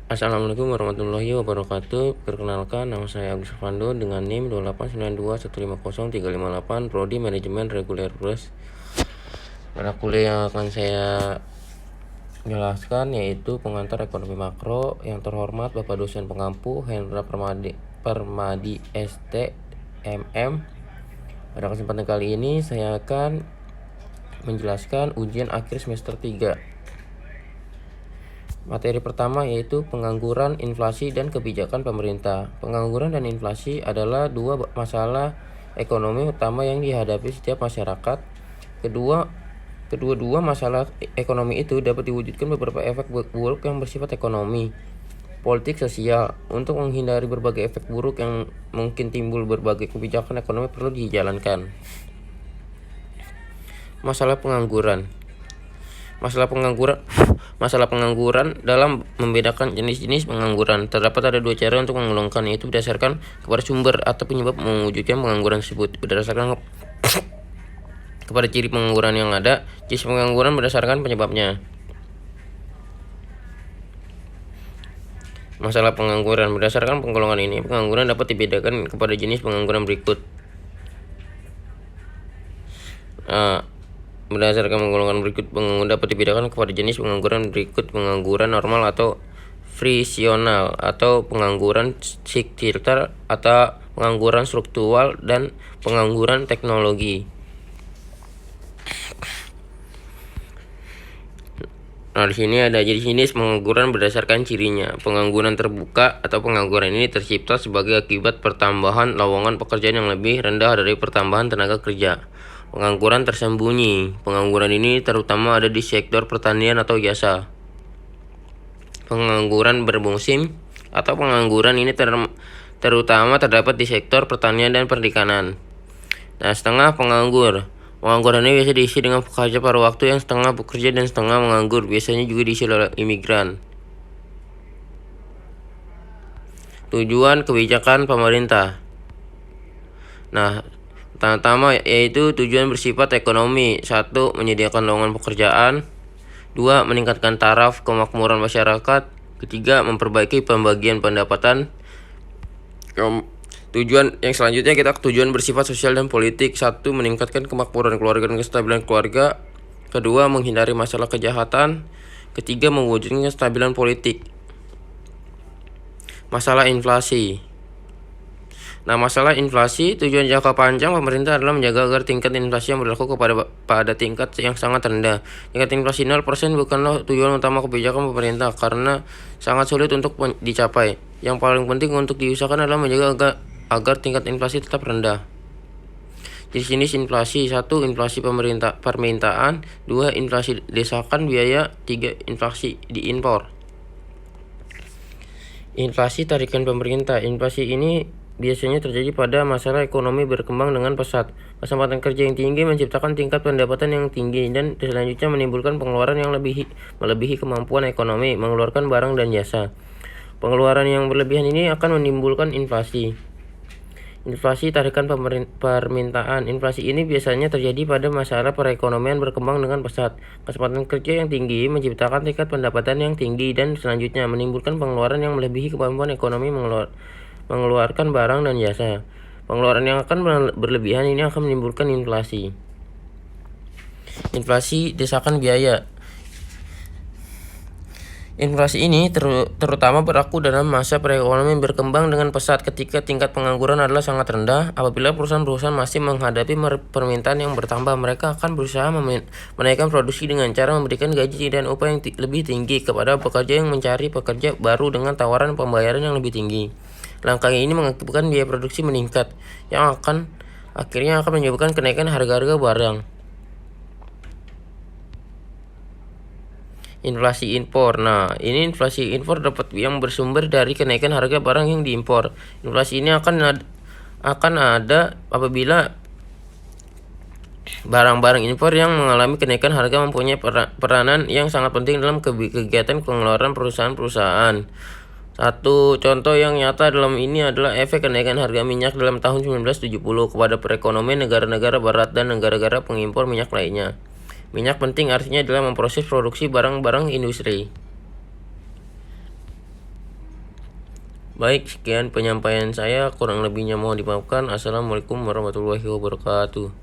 Assalamualaikum warahmatullahi wabarakatuh. Perkenalkan, nama saya Agus Fando dengan NIM 2892150358, Prodi Manajemen Reguler Plus. Pada kuliah yang akan saya jelaskan yaitu pengantar ekonomi makro. Yang terhormat Bapak dosen pengampu Hendra Permadi ST MM. Pada kesempatan kali ini saya akan menjelaskan ujian akhir semester 3. Materi pertama yaitu pengangguran, inflasi, dan kebijakan pemerintah. Pengangguran dan inflasi adalah dua masalah ekonomi utama yang dihadapi setiap masyarakat. Kedua masalah ekonomi itu dapat diwujudkan beberapa efek buruk yang bersifat ekonomi, politik, sosial. Untuk menghindari berbagai efek buruk yang mungkin timbul, berbagai kebijakan ekonomi perlu dijalankan. Masalah pengangguran dalam membedakan jenis-jenis pengangguran, terdapat ada dua cara untuk menggolongkan, yaitu berdasarkan kepada sumber atau penyebab mewujudkan pengangguran tersebut. Berdasarkan kepada ciri pengangguran yang ada, jenis pengangguran berdasarkan penyebabnya. Masalah pengangguran berdasarkan penggolongan ini, pengangguran dapat dibedakan kepada jenis pengangguran berikut. Berdasarkan penggolongan berikut, pengangguran dapat dibedakan kepada jenis pengangguran berikut: pengangguran normal atau frisional, atau pengangguran siklital, atau pengangguran struktural, dan pengangguran teknologi. Nah, di sini ada jenis pengangguran berdasarkan cirinya. Pengangguran terbuka atau pengangguran ini tercipta sebagai akibat pertambahan lowongan pekerjaan yang lebih rendah dari pertambahan tenaga kerja. Pengangguran tersembunyi. Pengangguran ini terutama ada di sektor pertanian atau jasa. Pengangguran bermusim atau pengangguran ini terutama terdapat di sektor pertanian dan perikanan. Nah, setengah penganggur. Pengangguran ini biasa diisi dengan pekerja paruh waktu yang setengah bekerja dan setengah menganggur. Biasanya juga diisi oleh imigran. Tujuan kebijakan pemerintah. Nah, pertama yaitu tujuan bersifat ekonomi. 1. Menyediakan lowongan pekerjaan. 2. Meningkatkan taraf kemakmuran masyarakat. 3. Memperbaiki pembagian pendapatan. Tujuan yang selanjutnya tujuan bersifat sosial dan politik. 1. Meningkatkan kemakmuran keluarga dan kestabilan keluarga. 2. Menghindari masalah kejahatan. 3. Mewujudkan kestabilan politik. Masalah inflasi. Nah, masalah inflasi, tujuan jangka panjang pemerintah adalah menjaga agar tingkat inflasi yang berlaku pada tingkat yang sangat rendah. Tingkat inflasi 0% bukanlah tujuan utama kebijakan pemerintah karena sangat sulit untuk dicapai. Yang paling penting untuk diusahakan adalah menjaga agar tingkat inflasi tetap rendah. Jenis inflasi: 1. Inflasi permintaan. 2. Inflasi desakan biaya. 3. Inflasi diimpor. Inflasi tarikan pemerintah. Inflasi ini biasanya terjadi pada masalah ekonomi berkembang dengan pesat. Kesempatan kerja yang tinggi menciptakan tingkat pendapatan yang tinggi dan selanjutnya menimbulkan pengeluaran yang melebihi kemampuan ekonomi mengeluarkan barang dan jasa. Pengeluaran yang berlebihan ini akan menimbulkan inflasi. Inflasi tarikan permintaan. Inflasi ini biasanya terjadi pada masalah perekonomian berkembang dengan pesat. Kesempatan kerja yang tinggi menciptakan tingkat pendapatan yang tinggi dan selanjutnya menimbulkan pengeluaran yang melebihi kemampuan ekonomi mengeluarkan barang dan jasa. Pengeluaran yang akan berlebihan ini akan menimbulkan inflasi. Inflasi desakan biaya. Inflasi ini terutama berlaku dalam masa perekonomian berkembang dengan pesat ketika tingkat pengangguran adalah sangat rendah. Apabila perusahaan-perusahaan masih menghadapi permintaan yang bertambah, mereka akan berusaha menaikkan produksi dengan cara memberikan gaji dan upah yang lebih tinggi kepada pekerja yang mencari pekerja baru dengan tawaran pembayaran yang lebih tinggi. Langkah ini mengakibatkan biaya produksi meningkat, yang akhirnya akan menyebabkan kenaikan harga-harga barang. Inflasi impor. Nah, ini inflasi impor yang bersumber dari kenaikan harga barang yang diimpor. Inflasi ini akan ada apabila barang-barang impor yang mengalami kenaikan harga mempunyai peranan yang sangat penting dalam kegiatan pengeluaran perusahaan-perusahaan. Satu contoh yang nyata dalam ini adalah efek kenaikan harga minyak dalam tahun 1970 kepada perekonomian negara-negara barat dan negara-negara pengimpor minyak lainnya. Minyak penting artinya adalah memproses produksi barang-barang industri. Baik, sekian penyampaian saya, kurang lebihnya mohon dimaafkan. Assalamualaikum warahmatullahi wabarakatuh.